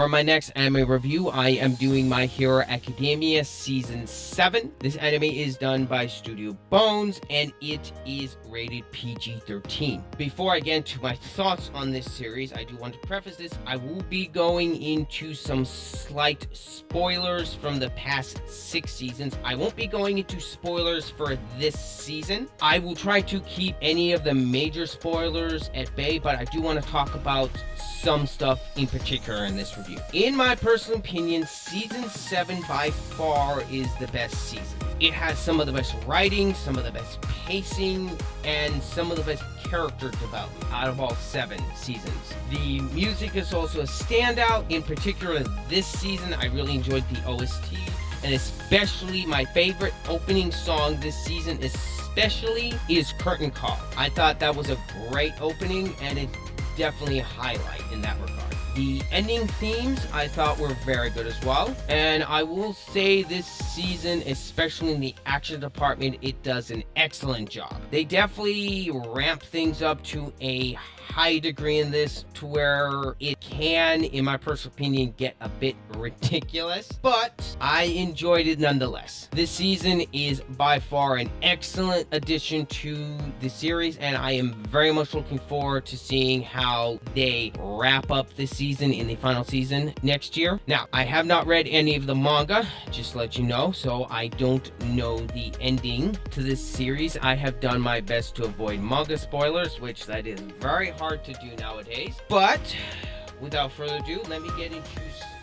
For my next anime review, I am doing My Hero Academia Season 7. This anime is done by Studio Bones, and it is rated PG-13. Before I get into my thoughts on this series, I do want to preface this. I will be going into some slight spoilers from the past 6 seasons. I won't be going into spoilers for this season. I will try to keep any of the major spoilers at bay, but I do want to talk about some stuff in particular in this review. In my personal opinion, Season 7 by far is the best season. It has some of the best writing, some of the best pacing, and some of the best character development out of all 7 seasons. The music is also a standout. In particular, this season, I really enjoyed the OST, and especially my favorite opening song this season especially is Curtain Call. I thought that was a great opening, and it's definitely a highlight in that regard. The ending themes I thought were very good as well, and I will say this season, especially in the action department, it does an excellent job. They definitely ramp things up to a high degree in this, to where it can, in my personal opinion, get a bit ridiculous, but I enjoyed it nonetheless. This season is by far an excellent addition to the series, and I am very much looking forward to seeing how they wrap up this season in the final season next year. Now, I have not read any of the manga, just to let you know, so I don't know the ending to this series. I have done my best to avoid manga spoilers, which that is very hard to do nowadays. But without further ado, let me get into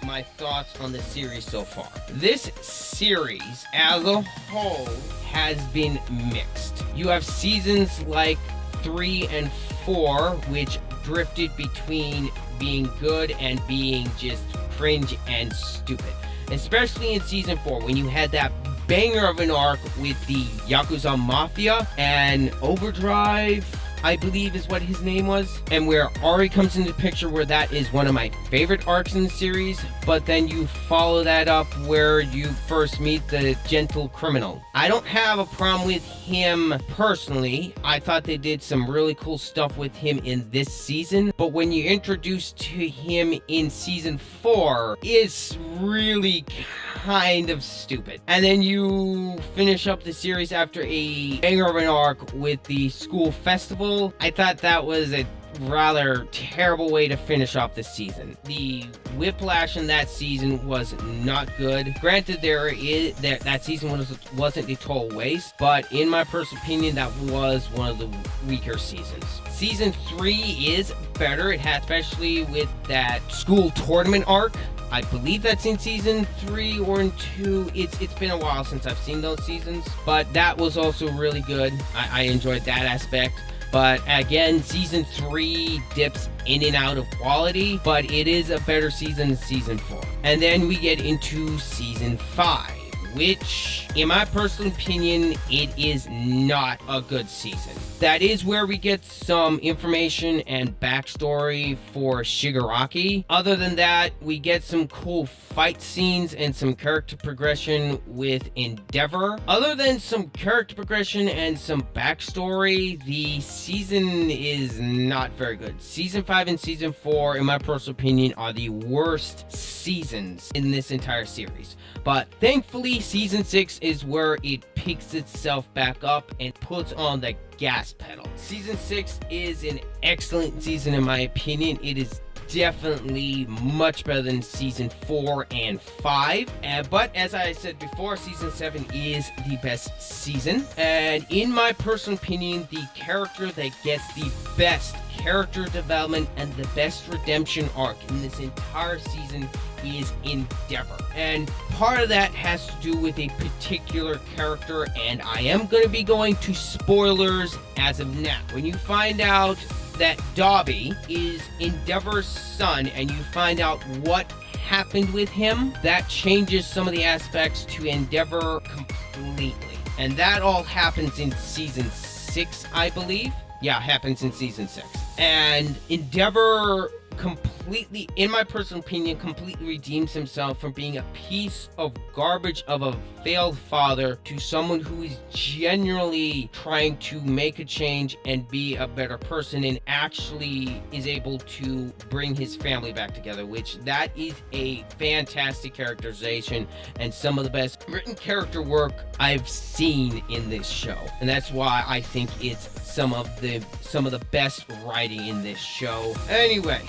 my thoughts on the series so far. This series as a whole has been mixed. You have seasons like 3 and 4, which drifted between being good and being just cringe and stupid. Especially in season 4, when you had that banger of an arc with the Yakuza Mafia and Overdrive, I believe is what his name was, and where Ari comes into the picture, where that is one of my favorite arcs in the series. But then you follow that up where you first meet the gentle criminal. I don't have a problem with him personally. I thought they did some really cool stuff with him in this season, but when you introduce to him in season 4, it's really kind of stupid. And then you finish up the series after a banger of an arc with the school festival. I thought that was a rather terrible way to finish off the season. The whiplash in that season was not good. Granted, that season wasn't a total waste, but in my personal opinion, that was one of the weaker seasons. Season 3 is better. It had, especially with that school tournament arc. I believe that's in season 3 or in 2. It's been a while since I've seen those seasons, but that was also really good. I enjoyed that aspect. But again, season 3 dips in and out of quality, but it is a better season than season 4. And then we get into season 5, which, in my personal opinion, it is not a good season. That is where we get some information and backstory for Shigaraki. Other than that, we get some cool fight scenes and some character progression with Endeavor. Other than some character progression and some backstory, the season is not very good. Season 5 and season 4, in my personal opinion, are the worst seasons in this entire series. But thankfully, season 6 is where it picks itself back up and puts on the gas pedal. Season 6 is an excellent season in my opinion. It is definitely much better than season 4 and 5. But as I said before, season 7 is the best season. And in my personal opinion, the character that gets the best character development and the best redemption arc in this entire season is Endeavor. And part of that has to do with a particular character, and I am going to be going to spoilers as of now. When you find out that Dobby is Endeavor's son and you find out what happened with him, that changes some of the aspects to Endeavor completely. And that all happens in season 6, I believe. Yeah, it happens in season 6. And Endeavor completely completely, in my personal opinion, completely redeems himself from being a piece of garbage of a failed father to someone who is genuinely trying to make a change and be a better person, and actually is able to bring his family back together, which that is a fantastic characterization and some of the best written character work I've seen in this show. And that's why I think it's some of the best writing in this show. Anyway,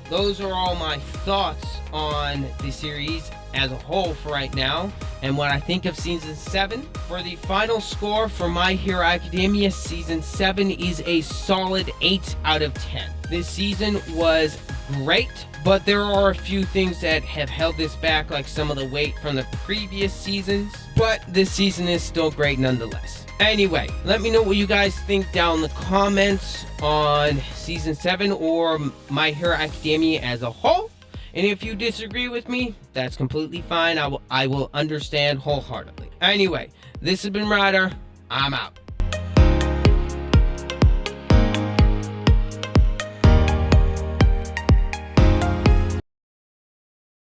those are all my thoughts on the series as a whole for right now, and what I think of season 7. For the final score for My Hero Academia season 7 is a solid 8 out of 10. This season was great, but there are a few things that have held this back, like some of the weight from the previous seasons, but this season is still great nonetheless. Anyway, let me know what you guys think down in the comments on season 7 or My Hero Academia as a whole. And if you disagree with me, that's completely fine. I will understand wholeheartedly. Anyway, this has been Ryder. I'm out.